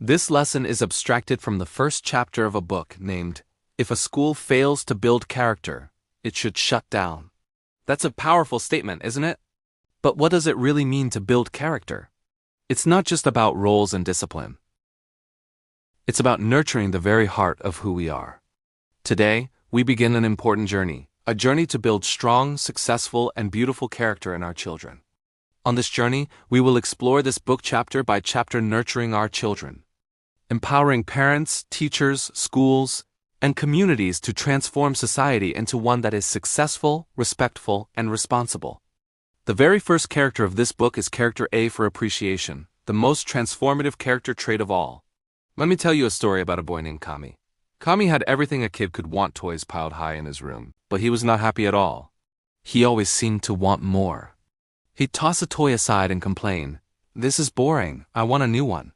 This lesson is abstracted from the first chapter of a book named, If a School Fails to Build Character, It Should Shut Down. That's a powerful statement, isn't it? But what does it really mean to build character? It's not just about roles and discipline. It's about nurturing the very heart of who we are. Today, we begin an important journey, a journey to build strong, successful, and beautiful character in our children. On this journey, we will explore this book chapter by chapter, nurturing our children, empowering parents, teachers, schools, and communities to transform society into one that is successful, respectful, and responsible. The very first character of this book is character A for appreciation, the most transformative character trait of all. Let me tell you a story about a boy named Kami. Kami had everything a kid could want, toys piled high in his room, but he was not happy at all. He always seemed to want more. He'd toss a toy aside and complain, "This is boring, I want a new one."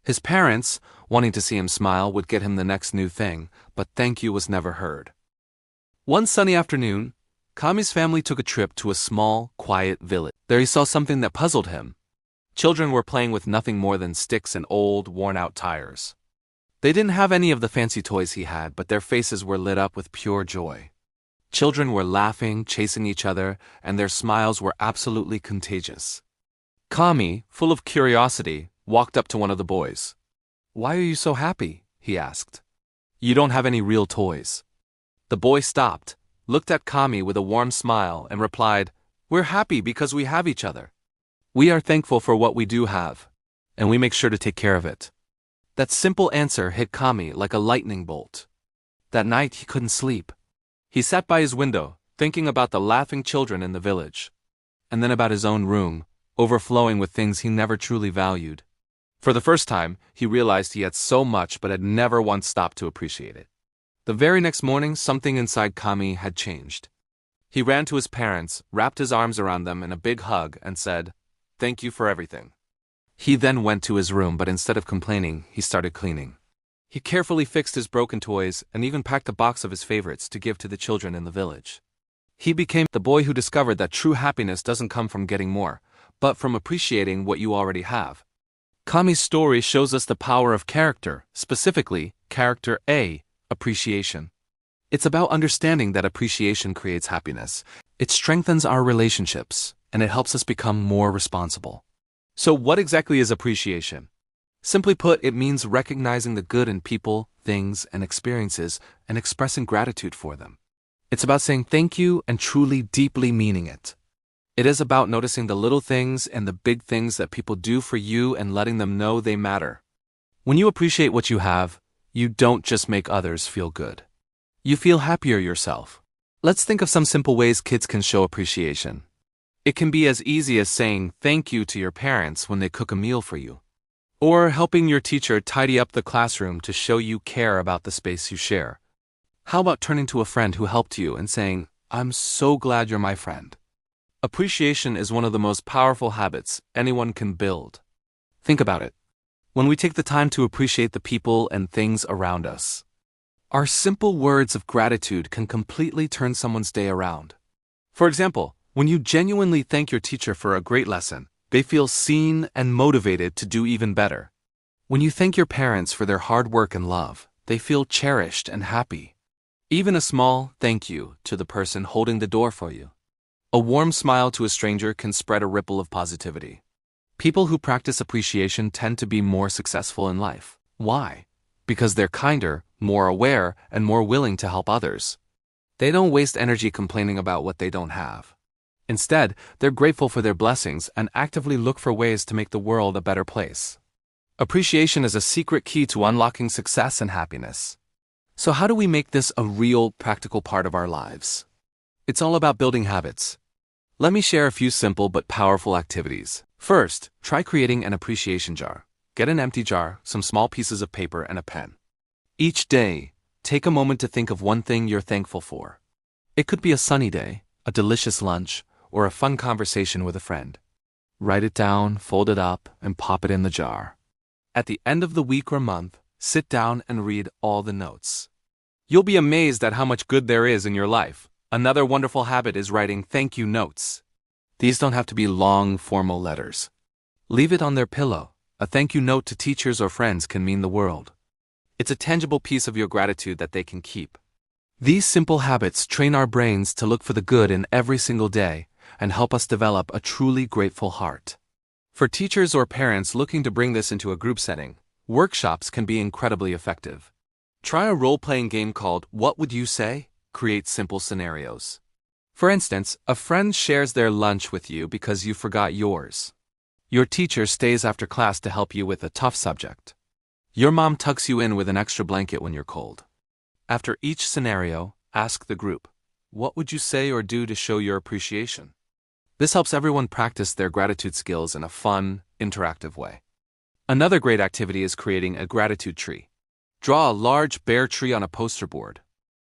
His parents, wanting to see him smile, would get him the next new thing, but thank you was never heard. One sunny afternoon, Kami's family took a trip to a small, quiet village. There he saw something that puzzled him. Children were playing with nothing more than sticks and old, worn-out tires. They didn't have any of the fancy toys he had, but their faces were lit up with pure joy. Children were laughing, chasing each other, and their smiles were absolutely contagious. Kami, full of curiosity, walked up to one of the boys. "Why are you so happy?" he asked. "You don't have any real toys." The boy stopped, looked at Kami with a warm smile, and replied, "We're happy because we have each other. We are thankful for what we do have, and we make sure to take care of it." That simple answer hit Kami like a lightning bolt. That night he couldn't sleep. He sat by his window, thinking about the laughing children in the village, and then about his own room, overflowing with things he never truly valued. For the first time, he realized he had so much but had never once stopped to appreciate it. The very next morning, something inside Kami had changed. He ran to his parents, wrapped his arms around them in a big hug, and said, "Thank you for everything." He then went to his room, but instead of complaining, he started cleaning. He carefully fixed his broken toys and even packed a box of his favorites to give to the children in the village. He became the boy who discovered that true happiness doesn't come from getting more, but from appreciating what you already have. Kami's story shows us the power of character, specifically, character A, appreciation. It's about understanding that appreciation creates happiness. It strengthens our relationships, and it helps us become more responsible. So what exactly is appreciation? Simply put, it means recognizing the good in people, things, and experiences, and expressing gratitude for them. It's about saying thank you and truly, deeply meaning it. It is about noticing the little things and the big things that people do for you and letting them know they matter. When you appreciate what you have, you don't just make others feel good. You feel happier yourself. Let's think of some simple ways kids can show appreciation. It can be as easy as saying thank you to your parents when they cook a meal for you, or helping your teacher tidy up the classroom to show you care about the space you share. How about turning to a friend who helped you and saying, "I'm so glad you're my friend"? Appreciation is one of the most powerful habits anyone can build. Think about it. When we take the time to appreciate the people and things around us, our simple words of gratitude can completely turn someone's day around. For example, when you genuinely thank your teacher for a great lesson, they feel seen and motivated to do even better. When you thank your parents for their hard work and love, they feel cherished and happy. Even a small thank you to the person holding the door for you, a warm smile to a stranger, can spread a ripple of positivity. People who practice appreciation tend to be more successful in life. Why? Because they're kinder, more aware, and more willing to help others. They don't waste energy complaining about what they don't have. Instead, they're grateful for their blessings and actively look for ways to make the world a better place. Appreciation is a secret key to unlocking success and happiness. So how do we make this a real, practical part of our lives? It's all about building habits. Let me share a few simple but powerful activities. First, try creating an appreciation jar. Get an empty jar, some small pieces of paper, and a pen. Each day, take a moment to think of one thing you're thankful for. It could be a sunny day, a delicious lunch, or a fun conversation with a friend. Write it down, fold it up, and pop it in the jar. At the end of the week or month, sit down and read all the notes. You'll be amazed at how much good there is in your life. Another wonderful habit is writing thank you notes. These don't have to be long, formal letters. Leave it on their pillow, A thank you note to teachers or friends can mean the world. It's a tangible piece of your gratitude that they can keep. These simple habits train our brains to look for the good in every single day and help us develop a truly grateful heart. For teachers or parents looking to bring this into a group setting, workshops can be incredibly effective. Try a role-playing game called What Would You Say? Create simple scenarios. For instance, a friend shares their lunch with you because you forgot yours. Your teacher stays after class to help you with a tough subject. Your mom tucks you in with an extra blanket when you're cold. After each scenario, ask the group, what would you say or do to show your appreciation? This helps everyone practice their gratitude skills in a fun, interactive way. Another great activity is creating a gratitude tree. Draw a large bare tree on a poster board.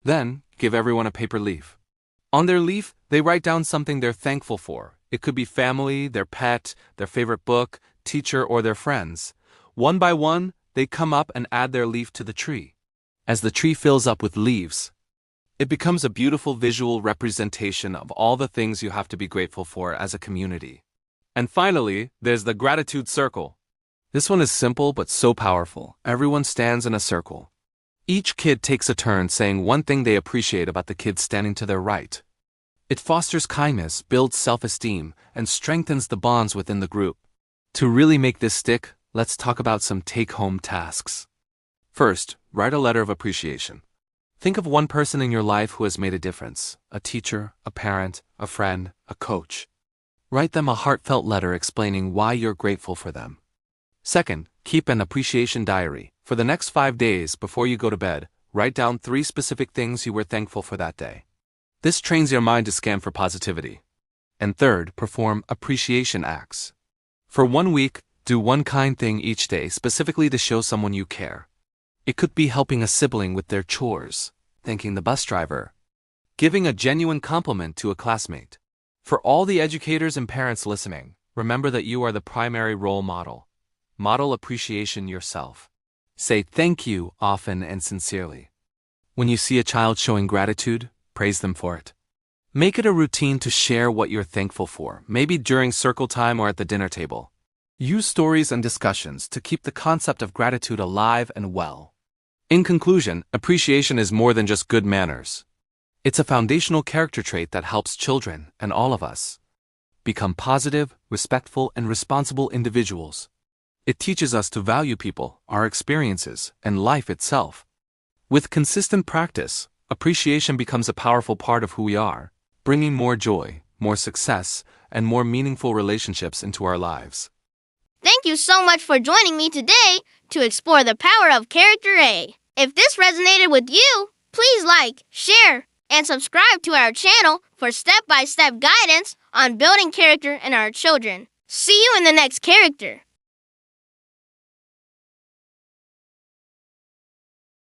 Then, give everyone a paper leaf. On their leaf, they write down something they're thankful for. It could be family, their pet, their favorite book, teacher, or their friends. One by one, they come up and add their leaf to the tree. As the tree fills up with leaves, it becomes a beautiful visual representation of all the things you have to be grateful for as a community. And finally, there's the gratitude circle. This one is simple but so powerful. Everyone stands in a circle. Each kid takes a turn saying one thing they appreciate about the kid standing to their right. It fosters kindness, builds self-esteem, and strengthens the bonds within the group. To really make this stick, let's talk about some take-home tasks. First, write a letter of appreciation. Think of one person in your life who has made a difference: a teacher, a parent, a friend, a coach. Write them a heartfelt letter explaining why you're grateful for them. Second, keep an appreciation diary. For the next 5 days before you go to bed, write down 3 specific things you were thankful for that day. This trains your mind to scan for positivity. And third, perform appreciation acts. For 1 week, do one kind thing each day specifically to show someone you care. It could be helping a sibling with their chores, thanking the bus driver, giving a genuine compliment to a classmate. For all the educators and parents listening, remember that you are the primary role model. Model appreciation yourself. Say thank you often and sincerely. When you see a child showing gratitude, praise them for it. Make it a routine to share what you're thankful for, maybe during circle time or at the dinner table. Use stories and discussions to keep the concept of gratitude alive and well. In conclusion, appreciation is more than just good manners. It's a foundational character trait that helps children, and all of us, become positive, respectful, and responsible individuals. It teaches us to value people, our experiences, and life itself. With consistent practice, appreciation becomes a powerful part of who we are, bringing more joy, more success, and more meaningful relationships into our lives. Thank you so much for joining me today to explore the power of Character A. If this resonated with you, please like, share, and subscribe to our channel for step-by-step guidance on building character in our children. See you in the next character.